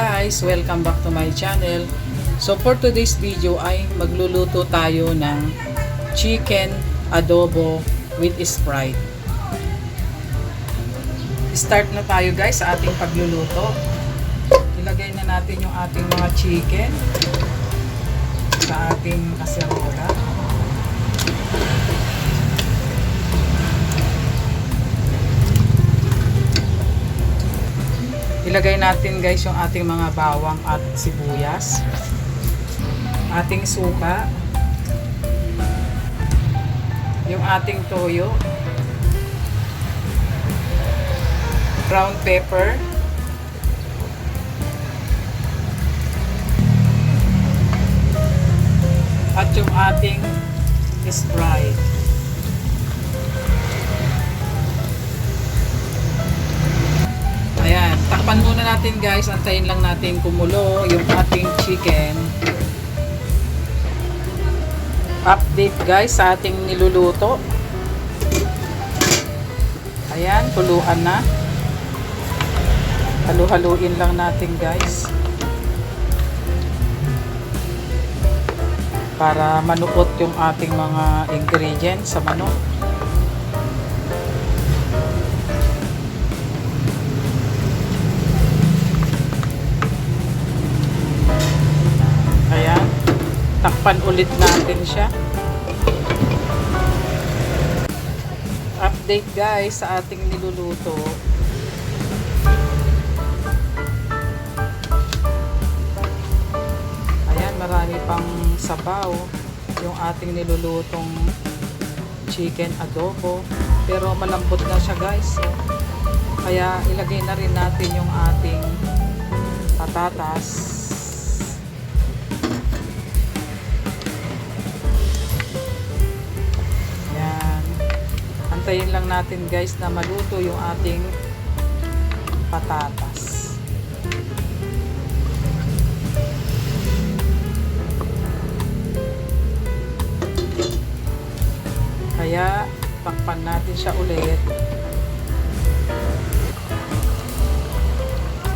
guys, welcome back to my channel. So for today's video ay magluluto tayo ng chicken adobo with Sprite. Start na tayo guys sa ating pagluluto. Ilagay na natin yung ating mga chicken sa ating kaserola. Ilagay natin guys yung ating mga bawang at sibuyas, ating suka, yung ating toyo, ground pepper, at yung ating Sprite. Ayan, takpan muna natin guys, antayin lang natin kumulo yung ating chicken. Update guys sa ating niluluto. Ayan, kuluan na. Halu-haluin lang natin guys, para manuot yung ating mga ingredients sa manok. Takpan ulit natin siya. Update guys sa ating niluluto. Ayan, marami pang sabaw yung ating nilulutong chicken adobo. Pero malambot na siya guys. Kaya ilagay na rin natin yung ating patatas. Antayin lang natin guys na maluto yung ating patatas. Kaya takpan natin siya ulit.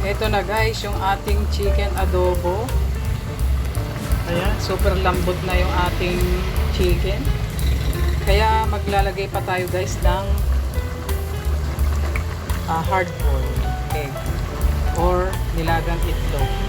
Ito na guys yung ating chicken adobo. Ayan, super lambot na yung ating chicken. Kaya maglalagay pa tayo guys ng hard-boiled egg or nilagang itlog.